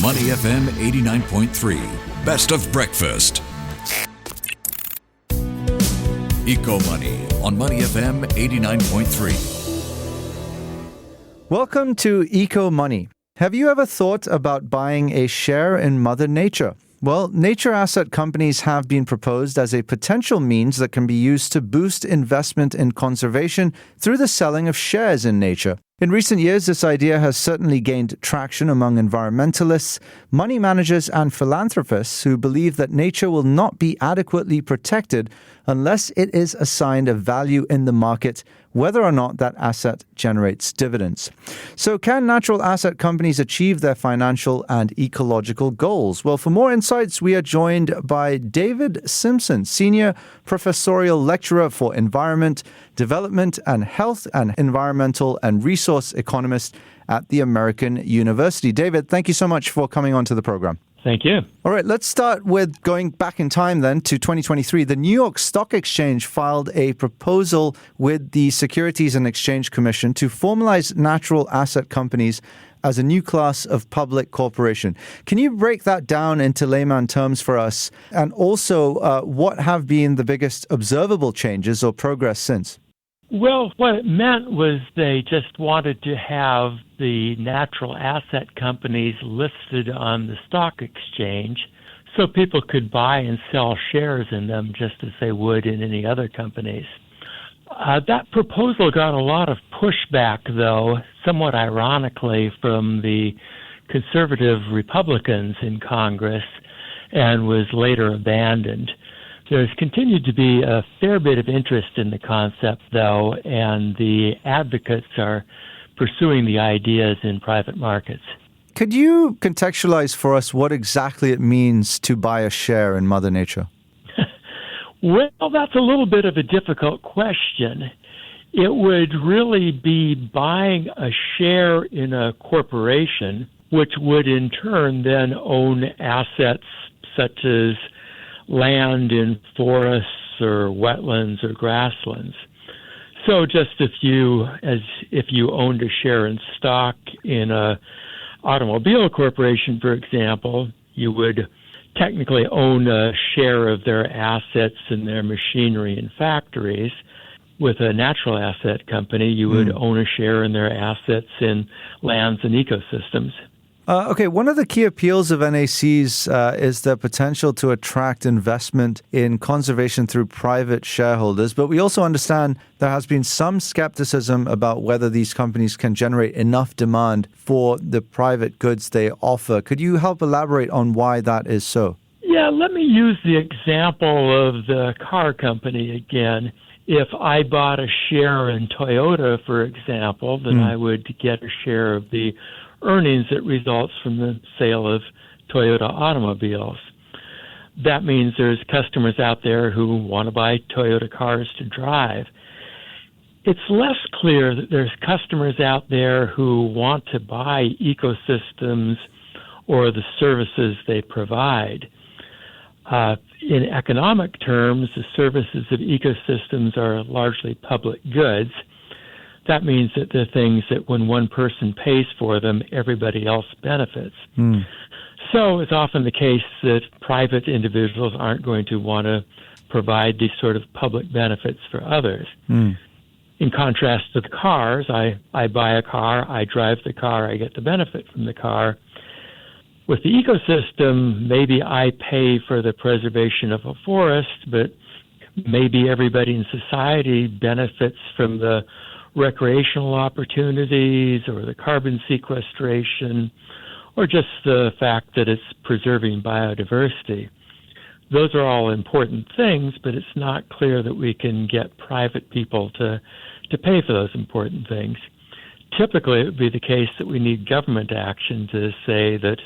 Money FM 89.3. Best of breakfast. Eco Money on Money FM 89.3. Welcome to Eco Money. Have you ever thought about buying a share in Mother Nature? Well, nature asset companies have been proposed as a potential means that can be used to boost investment in conservation through the selling of shares in nature. In recent years, this idea has certainly gained traction among environmentalists, money managers, and philanthropists who believe that nature will not be adequately protected unless it is assigned a value in the market, whether or not that asset generates dividends. So can natural asset companies achieve their financial and ecological goals? Well, for more insights, we are joined by David Simpson, Senior Professorial Lecturer for Environment, Development and Health and Environmental and Resource Economist at the American University. David, thank you so much for coming onto the program. Thank you. All right, let's start with going back in time then to 2023. The New York Stock Exchange filed a proposal with the Securities and Exchange Commission to formalize natural asset companies as a new class of public corporation. Can you break that down into layman terms for us? And also, what have been the biggest observable changes or progress since? Well, what it meant was they just wanted to have the natural asset companies listed on the stock exchange so people could buy and sell shares in them just as they would in any other companies. That proposal got a lot of pushback, though, somewhat ironically, from the conservative Republicans in Congress and was later abandoned. There's continued to be a fair bit of interest in the concept, though, and the advocates are pursuing the ideas in private markets. Could you contextualize for us what exactly it means to buy a share in Mother Nature? Well, that's a little bit of a difficult question. It would really be buying a share in a corporation, which would in turn then own assets such as land in forests or wetlands or grasslands. So just if you owned a share in stock in a automobile corporation, for example, you would technically own a share of their assets and their machinery and factories. With a natural asset company, you would own a share in their assets in lands and ecosystems. Okay, one of the key appeals of NACs is the potential to attract investment in conservation through private shareholders, but we also understand there has been some skepticism about whether these companies can generate enough demand for the private goods they offer. Could you help elaborate on why that is so? Yeah, let me use the example of the car company again. If I bought a share in Toyota, for example, then I would get a share of the earnings that results from the sale of Toyota automobiles. That means there's customers out there who want to buy Toyota cars to drive. It's less clear that there's customers out there who want to buy ecosystems or the services they provide. In economic terms, the services of ecosystems are largely public goods. That means that they're things that when one person pays for them, everybody else benefits. So it's often the case that private individuals aren't going to want to provide these sort of public benefits for others. In contrast to the cars, I buy a car, I drive the car, I get the benefit from the car. With the ecosystem, maybe I pay for the preservation of a forest, but maybe everybody in society benefits from the recreational opportunities or the carbon sequestration or just the fact that it's preserving biodiversity. Those are all important things, but it's not clear that we can get private people to pay for those important things. Typically, it would be the case that we need government action to say that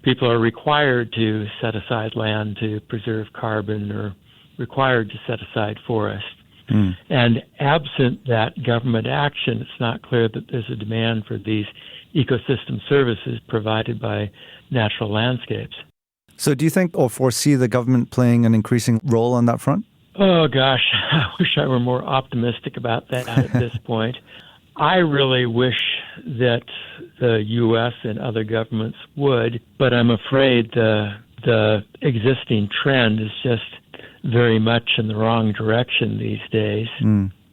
people are required to set aside land to preserve carbon or required to set aside forests. And absent that government action, it's not clear that there's a demand for these ecosystem services provided by natural landscapes. So do you think or foresee the government playing an increasing role on that front? Oh, gosh, I wish I were more optimistic about that at this point. I really wish that the U.S. and other governments would, but I'm afraid the existing trend is just very much in the wrong direction these days.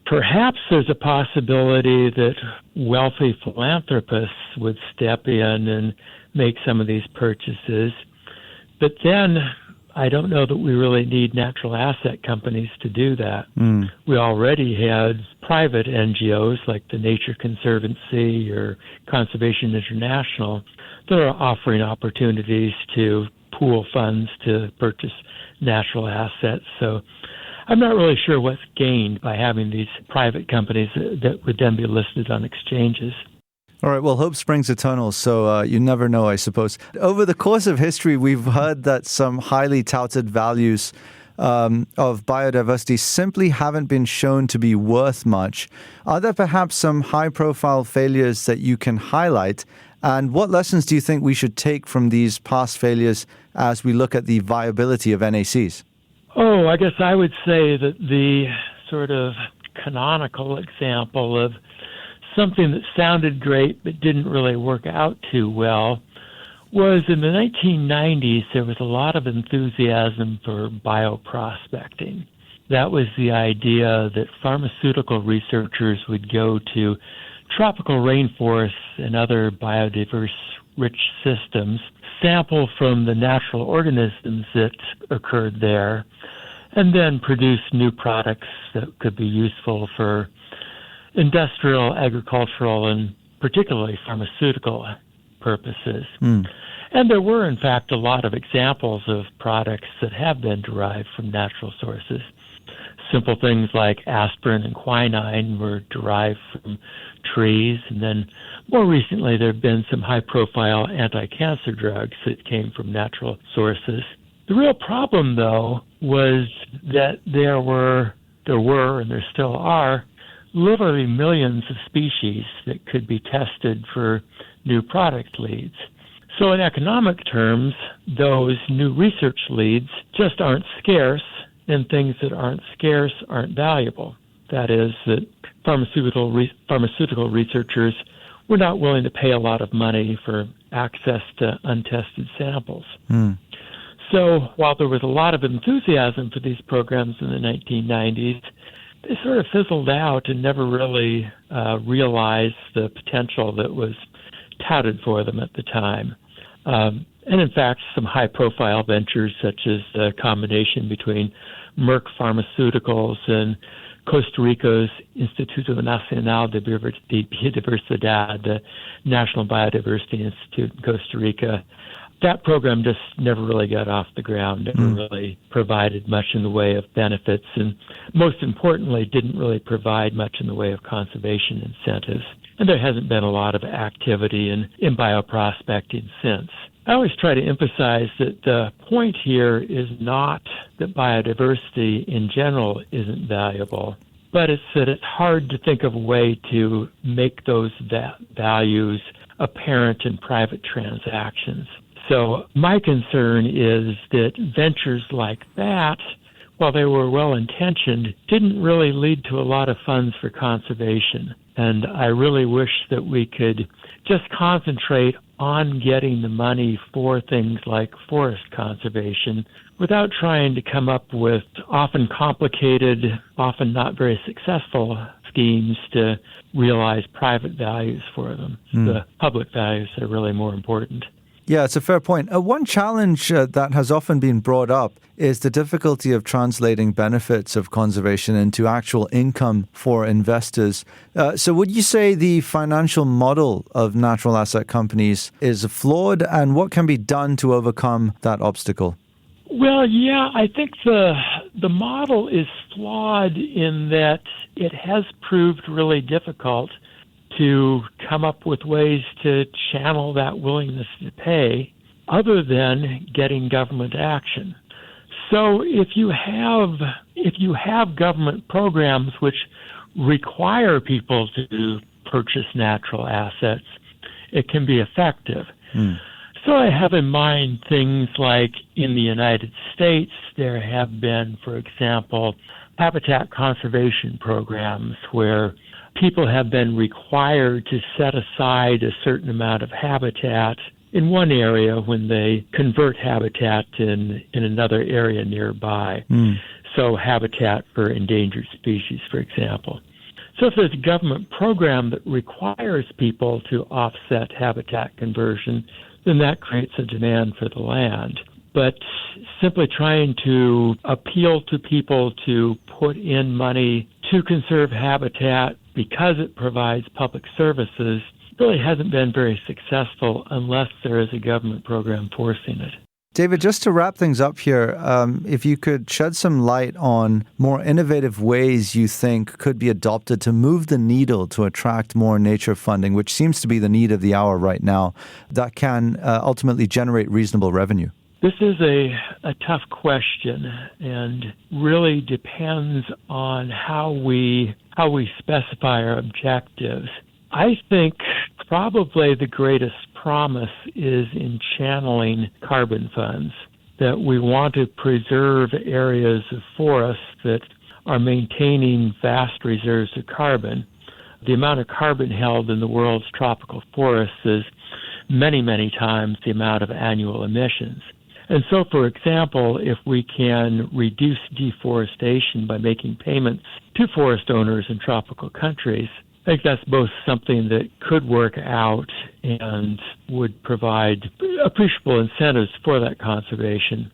Perhaps there's a possibility that wealthy philanthropists would step in and make some of these purchases. But then I don't know that we really need natural asset companies to do that. We already had private NGOs like the Nature Conservancy or Conservation International that are offering opportunities to pool funds to purchase natural assets. So I'm not really sure what's gained by having these private companies that would then be listed on exchanges. All right, well, hope springs eternal, so you never know, I suppose. Over the course of history, we've heard that some highly touted values of biodiversity simply haven't been shown to be worth much. Are there perhaps some high-profile failures that you can highlight? And what lessons do you think we should take from these past failures as we look at the viability of NACs? Oh, I guess I would say that the sort of canonical example of something that sounded great but didn't really work out too well was in the 1990s. There was a lot of enthusiasm for bioprospecting. That was the idea that pharmaceutical researchers would go to tropical rainforests and other biodiverse rich systems, sample from the natural organisms that occurred there, and then produce new products that could be useful for industrial, agricultural, and particularly pharmaceutical purposes. And there were, in fact, a lot of examples of products that have been derived from natural sources. Simple things like aspirin and quinine were derived from trees, and then more recently there have been some high-profile anti-cancer drugs that came from natural sources. The real problem, though, was that there were, and there still are, literally millions of species that could be tested for new product leads. So in economic terms, those new research leads just aren't scarce, and things that aren't scarce aren't valuable. That is, that pharmaceutical researchers were not willing to pay a lot of money for access to untested samples. So while there was a lot of enthusiasm for these programs in the 1990s, they sort of fizzled out and never really realized the potential that was touted for them at the time. And in fact, some high-profile ventures, such as the combination between Merck Pharmaceuticals and Costa Rica's Instituto Nacional de Biodiversidad, the National Biodiversity Institute in Costa Rica, that program just never really got off the ground, never really provided much in the way of benefits, and most importantly, didn't really provide much in the way of conservation incentives. And there hasn't been a lot of activity in bioprospecting since. I always try to emphasize that the point here is not that biodiversity in general isn't valuable, but it's that it's hard to think of a way to make those values apparent in private transactions. So my concern is that ventures like that, while they were well-intentioned, didn't really lead to a lot of funds for conservation. And I really wish that we could just concentrate on getting the money for things like forest conservation without trying to come up with often complicated, often not very successful schemes to realize private values for them. The public values are really more important. Yeah, it's a fair point. One challenge that has often been brought up is the difficulty of translating benefits of conservation into actual income for investors. So would you say the financial model of natural asset companies is flawed, and what can be done to overcome that obstacle? Well, yeah, I think the model is flawed in that it has proved really difficult to come up with ways to channel that willingness to pay other than getting government action. So if you have government programs which require people to purchase natural assets, it can be effective. So I have in mind things like in the United States, there have been, for example, habitat conservation programs where people have been required to set aside a certain amount of habitat in one area when they convert habitat in another area nearby. So habitat for endangered species, for example. So if there's a government program that requires people to offset habitat conversion, then that creates a demand for the land. But simply trying to appeal to people to put in money to conserve habitat because it provides public services really hasn't been very successful unless there is a government program forcing it. David, just to wrap things up here, if you could shed some light on more innovative ways you think could be adopted to move the needle to attract more nature funding, which seems to be the need of the hour right now, that can ultimately generate reasonable revenue. This is a tough question and really depends on how we specify our objectives. I think probably the greatest promise is in channeling carbon funds, that we want to preserve areas of forests that are maintaining vast reserves of carbon. The amount of carbon held in the world's tropical forests is many, many times the amount of annual emissions. And so, for example, if we can reduce deforestation by making payments to forest owners in tropical countries, I think that's both something that could work out and would provide appreciable incentives for that conservation.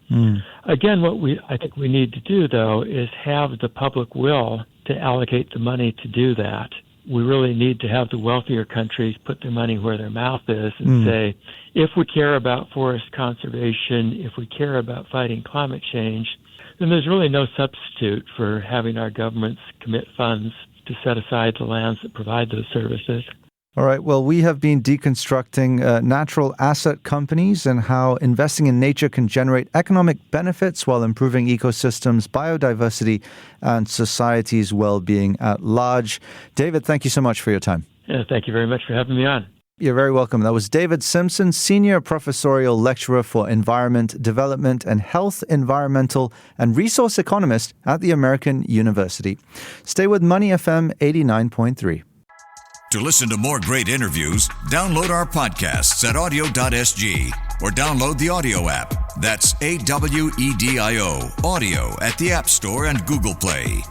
Again, what I think we need to do, though, is have the public will to allocate the money to do that. We really need to have the wealthier countries put their money where their mouth is and say, if we care about forest conservation, if we care about fighting climate change, then there's really no substitute for having our governments commit funds to set aside the lands that provide those services. All right. Well, we have been deconstructing natural asset companies and how investing in nature can generate economic benefits while improving ecosystems, biodiversity, and society's well-being at large. David, thank you so much for your time. Thank you very much for having me on. You're very welcome. That was David Simpson, Senior Professorial Lecturer for Environment, Development and Health, Environmental and Resource Economist at the American University. Stay with Money FM 89.3. To listen to more great interviews, download our podcasts at audio.sg or download the audio app. That's AWEDIO, audio at the App Store and Google Play.